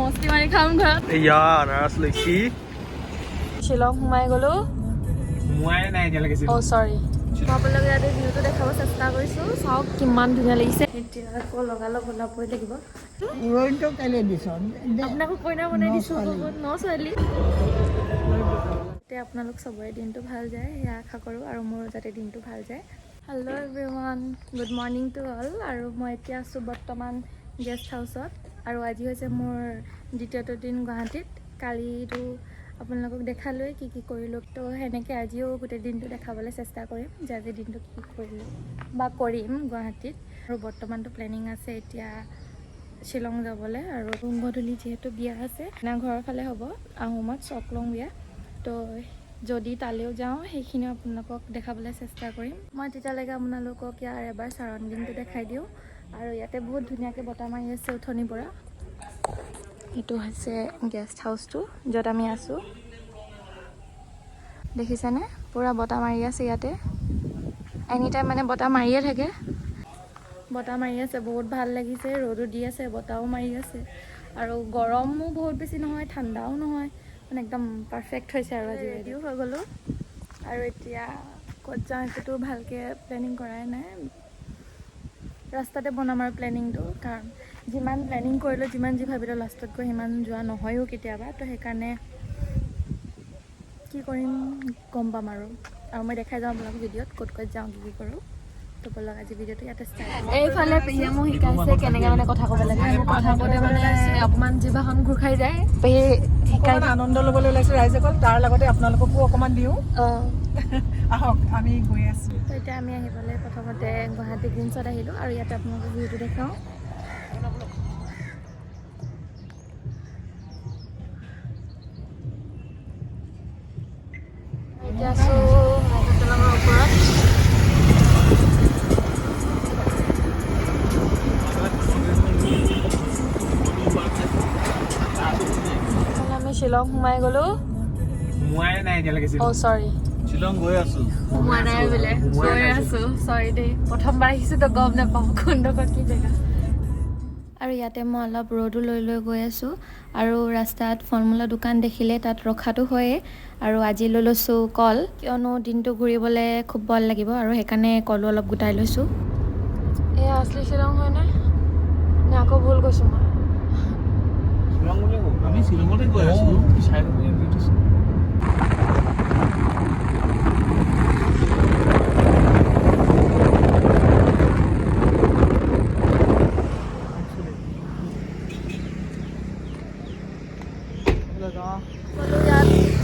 মস্তি মাৰি খাম ঘৰত এয়া আনাৰস লৈছি শ্বিলং সোমাই গ'লো সোমাই নাই এতিয়ালৈকে অ' চৰি আপোনালোকে ইয়াতে ভিউটো দেখাব চেষ্টা কৰিছোঁ চাওক কিমান ধুনীয়া লাগিছে এতিয়া আকৌ লগালগ ওলাবই লাগিব ৰৈনটো কেলে দিছ আপোনাকো কইনা বনাই দিছোঁ বহুত ন ছোৱালী যাতে আপোনালোক চবৰে দিনটো ভাল যায় সেয়া আশা কৰোঁ আৰু মোৰো যাতে দিনটো ভাল যায় hello' everyone good morning to all আৰু মই এতিয়া আছোঁ বৰ্তমান গেষ্ট হাউচত আৰু আজি হৈছে মোৰ দ্বিতীয়টো দিন গুৱাহাটীত কালিতো আপোনালোকক দেখালোৱে কি কি কৰিলোঁ তো সেনেকৈ আজিও গোটেই দিনটো দেখাবলৈ চেষ্টা কৰিম যে আজিৰ দিনটো কি কৰিলোঁ বা কৰিম গুৱাহাটীত আৰু বৰ্তমানটো প্লেনিং আছে এতিয়া শ্বিলং যাবলৈ আৰু গধূলি যিহেতু বিয়া আছে ঘৰৰ ফালে হ'ব আহোমত চকলং বিয়া তো যদি তালৈও যাওঁ সেইখিনিও আপোনালোকক দেখাবলৈ চেষ্টা কৰিম মই তেতিয়ালৈকে আপোনালোকক ইয়াৰ এবাৰ চাৰাউণ্ডিংটো দেখাই দিওঁ আৰু ইয়াতে বহুত ধুনীয়াকৈ বতাহ মাৰি আছে উঠনিৰ পৰা এইটো হৈছে গেষ্ট হাউচটো য'ত আমি আছোঁ দেখিছেনে পূৰা বতাহ মাৰি আছে ইয়াতে এনি টাইম মানে বতাহ মাৰিয়ে থাকে বতাহ মাৰি আছে বহুত ভাল লাগিছে ৰ'দো দি আছে বতাহও মাৰি আছে আৰু গৰমো বহুত বেছি নহয় ঠাণ্ডাও নহয় মানে একদম পাৰফেক্ট হৈছে আৰু আজি ৰেডিও হৈ গ'লোঁ আৰু এতিয়া ক'ত যাওঁ একোতো ভালকৈ প্লেনিং কৰাই নাই ৰাস্তাতে বনাম আৰু প্লেনিংটো কাৰণ যিমান প্লেনিং কৰিলোঁ যিমান যি ভাবিলোঁ লাষ্টত গৈ সিমান যোৱা নহয়ো কেতিয়াবা তো সেইকাৰণে কি কৰিম গম পাম আৰু মই দেখাই যাওঁ আপোনালোকক ভিডিঅ'ত ক'ত ক'ত যাওঁ কি কৰোঁ তো বলক আজি ভিডিঅ'টো ইয়াতে ষ্টাৰ্ট এইফালে পেহীয়ে মোক শিকাইছে কেনেকৈ মানে কথা ক'ব লাগে কথা কওঁতে মানে অকণমান জিভাখন ঘূৰ খাই যায় পেহী শিকাই আনন্দ ল'বলৈ ওলাইছোঁ ৰাইজসকল তাৰ লগতে আপোনালোককো অকণমান দিওঁ অঁ আহক আমি গৈ আছোঁ তো এতিয়া আমি আহি পেলাই প্ৰথমতে গুৱাহাটী গ্ৰীণছত আহিলোঁ আৰু ইয়াতে আপোনালোকক ভিউটো দেখাওঁ এতিয়া আছোঁ হোটেলৰ ওপৰত আমি শ্বিলং সোমাই গ'লোঁ সোমাই নাই এতিয়ালৈকে অ' চৰি শ্বিলং গৈ আছো সোমোৱা নাই বোলে গৈ আছোঁ চৰি দেই প্ৰথমবাৰ আহিছোঁ তো গম নাপাওঁ কোনডোখৰ কি জেগা আৰু ইয়াতে মই অলপ ৰ'দো লৈ লৈ গৈ আছোঁ আৰু ৰাস্তাত ফল মূলৰ দোকান দেখিলে তাত ৰখাটো হয়েই আৰু আজি লৈ লৈছোঁ কল কিয়নো দিনটো ঘূৰিবলৈ খুব বল লাগিব আৰু সেইকাৰণে কলো অলপ গোটাই লৈছোঁ এয়া আছলি শ্বিলং হয়নে নে আকৌ ভুল কৈছোঁ মই শ্বিলং বুলি আমি শ্বিলঙতে গৈ আছো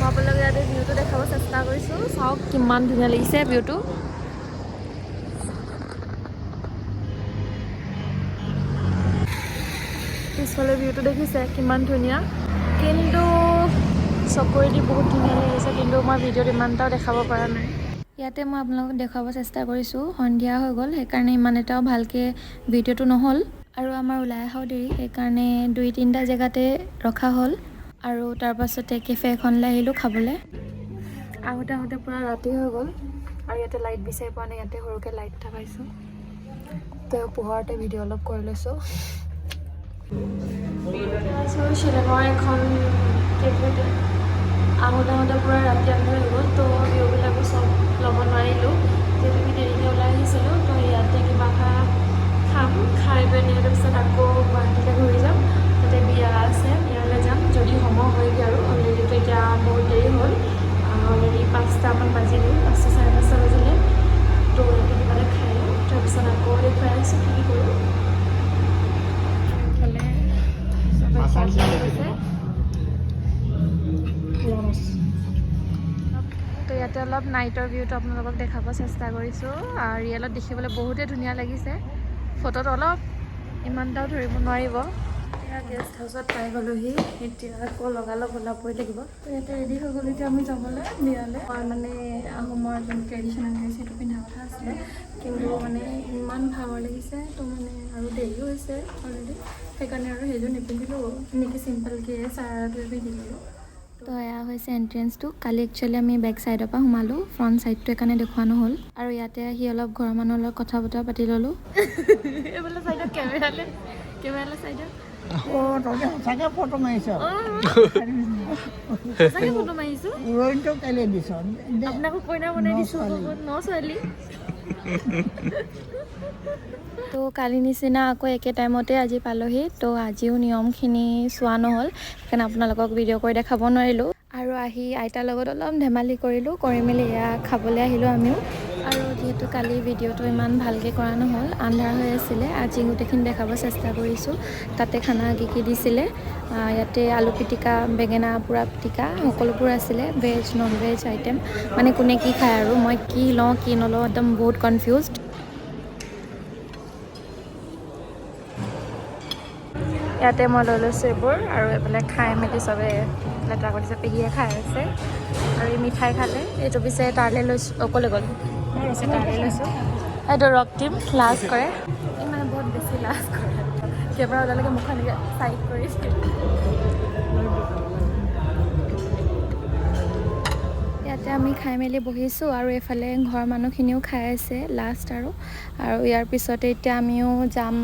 আপোনালোকে ইয়াতে ভিউটো দেখাব চেষ্টা কৰিছোঁ চাওক কিমান ধুনীয়া লাগিছে ভিউটো পিছফালে ভিউটো দেখিছে কিমান ধুনীয়া কিন্তু চকুৰেদি বহুত ধুনীয়া লাগিছে কিন্তু মই ভিডিঅ'ত ইমান এটাও দেখাব পৰা নাই ইয়াতে মই আপোনালোকক দেখুৱাব চেষ্টা কৰিছোঁ সন্ধিয়া হৈ গ'ল সেইকাৰণে ইমান এটাও ভালকৈ ভিডিঅ'টো নহ'ল আৰু আমাৰ ওলাই অহাও দেৰি সেইকাৰণে 2-3টা জেগাতে ৰখা হ'ল আৰু তাৰপাছতে কেফে এখনলৈ আহিলোঁ খাবলৈ আহোঁতে আহোঁতে পূৰা ৰাতি হৈ গ'ল আৰু ইয়াতে লাইট বিচাৰি পোৱা নাই ইয়াতে সৰুকৈ লাইট এটা পাইছোঁ তেওঁ পোহৰতে ভিডিঅ' অলপ কৰি লৈছোঁ শ্বিলঙৰ এখন কেফেতে আহোঁতে আহোঁতে পূৰা ৰাতি আন্ধাৰ হৈ গ'ল তো ভিউবিলাকো চব ল'ব নোৱাৰিলোঁ যিহেতু আমি দেৰিকৈ ওলাই আহিছিলোঁ তো ইয়াতে কিবা খাম খাই পিনে তাৰপিছত আকৌ গুৱাহাটীলৈ ঘূৰি যাম তাতে বিয়া আছে বিয়ালৈ যাম যদি সময় হয়গৈ আৰু অলৰেডিটো এতিয়া বহুত দেৰি হ'ল অলৰেডি 5টামান বাজিলোঁ 5:30 বাজিলে তো ইয়াতে কিবা এটা খাই লওঁ তাৰপিছত আকৌ দেখুৱাই আছোঁ কি কৰোঁ তো ইয়াতে অলপ নাইটৰ ভিউটো আপোনালোকক দেখাব চেষ্টা কৰিছোঁ ৰিয়েলত দেখিবলৈ বহুতেই ধুনীয়া লাগিছে ফটোত অলপ ইমানটাও ধৰিব নোৱাৰিব এতিয়া গেষ্ট হাউচত পাই গ'লোহি এতিয়া আকৌ লগালগ ওলাবই লাগিব তো ইয়াতে ৰেডি হৈ গ'লো এতিয়া আমি যাবলৈ বিয়ালৈ মই মানে আহোমৰ যোনটো ট্ৰেডিশ্যনেল ড্ৰেছ সেইটো পিন্ধা কথা আছিলে কিন্তু মানে ইমান ভাগৰ লাগিছে তো মানে আৰু দেৰিও হৈছে অলৰেডি সেইকাৰণে আৰু সেইযোৰ নিপিন্ধিলোঁ নেকি চিম্পলকৈ চাৰাটোৱে পিন্ধি ল'লোঁ তো এয়া হৈছে এণ্ট্ৰেঞ্চটো কালি একচুৱেলি আমি বেক চাইডৰ পৰা সোমালোঁ ফ্ৰণ্ট চাইডটো সেইকাৰণে দেখুওৱা নহ'ল আৰু ইয়াতে আহি অলপ ঘৰৰ মানুহৰ লগত কথা বতৰা পাতি ল'লোঁ এইফালে চাইডত কেমেৰালৈ চাইডত অ' তহঁতে সঁচাকৈ ফটো মাৰিছ সঁচাকৈ ফটো মাৰিছোঁ উৰণিটো কেলৈ দিছ আপোনাকো কইনা বনাই দিছোঁ বহুত ন ছোৱালী তো কালি নিচিনা আকৌ একে টাইমতে আজি পালোহি তো আজিও নিয়মখিনি চোৱা নহ'ল সেইকাৰণে আপোনালোকক ভিডিঅ' কৰি দেখাব নোৱাৰিলোঁ আৰু আহি আইতাৰ লগত অলপ ধেমালি কৰিলোঁ কৰি মেলি এয়া খাবলৈ আহিলোঁ আমিও আৰু যিহেতু কালি ভিডিঅ'টো ইমান ভালকৈ কৰা নহ'ল আন্ধাৰ হৈ আছিলে আজি গোটেইখিনি দেখাব চেষ্টা কৰিছোঁ তাতে খানা কি দিছিলে ইয়াতে আলু পিটিকা বেঙেনা পোৰা পিটিকা সকলোবোৰ আছিলে ভেজ নন ভেজ আইটেম মানে কোনে কি খায় আৰু মই কি লওঁ কি নলওঁ একদম বহুত কনফিউজড ইয়াতে মই লৈ লৈছোঁ এইবোৰ আৰু এইফালে খাই মেলি চবে লেতেৰা কৰিছে পেহীয়ে খাই আছে আৰু এই মিঠাই খালে এইটো পিছে তালৈ লৈছোঁ অকলে গ'ল পিছে তালৈ লৈছোঁ এইটো ৰক টিম লাজ কৰে এই মানে বহুত বেছি লাজ কৰে কেমেৰা ওলালৈকে মুখখন এনেকৈ চাইড কৰিছে ইয়াতে আমি খাই মেলি বহিছোঁ আৰু এইফালে ঘৰৰ মানুহখিনিও খাই আছে লাষ্ট আৰু ইয়াৰ পিছতে এতিয়া আমিও যাম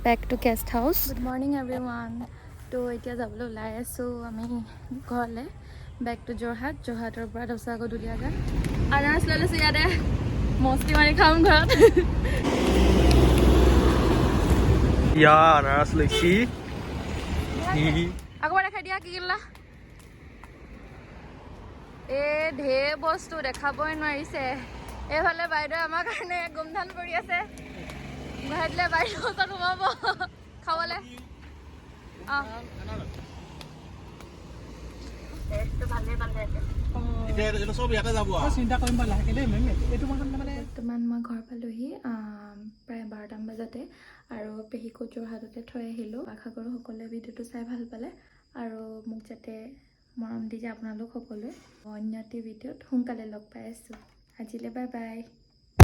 back to guest house good morning everyone তো এতিয়া যাবলৈ ওলাই আছোঁ আমি ঘৰলৈ বেক টু যোৰহাটৰ পৰা তাৰপিছত আকৌ দুলীয়াজান আনাৰস লৈ লৈছোঁ ইয়াতে মস্তি মাৰি খাম ঘৰত আনাৰস লৈছি আকৌ দেখাই দিয়া কি কিনিলা ঢেৰ বস্তু দেখাবই নোৱাৰিছে এইফালে বাইদেৱে আমাৰ কাৰণে গোমধান কৰি আছে গুৱাহাটীলৈ বাইদেউ ওচৰত সোমাব খাবলৈ বৰ্তমান মই ঘৰ পালোহি প্ৰায় 12টা বজাতে আৰু পেহীকো যোৰহাটতে থৈ আহিলোঁ আশা কৰোঁ সকলোৱে ভিডিঅ'টো চাই ভাল পালে আৰু মোক যাতে মৰম দি যে আপোনালোক সকলোৱে অন্য এটি ভিডিঅ'ত সোনকালে লগ পাই আছোঁ আজিলৈ বাই বাই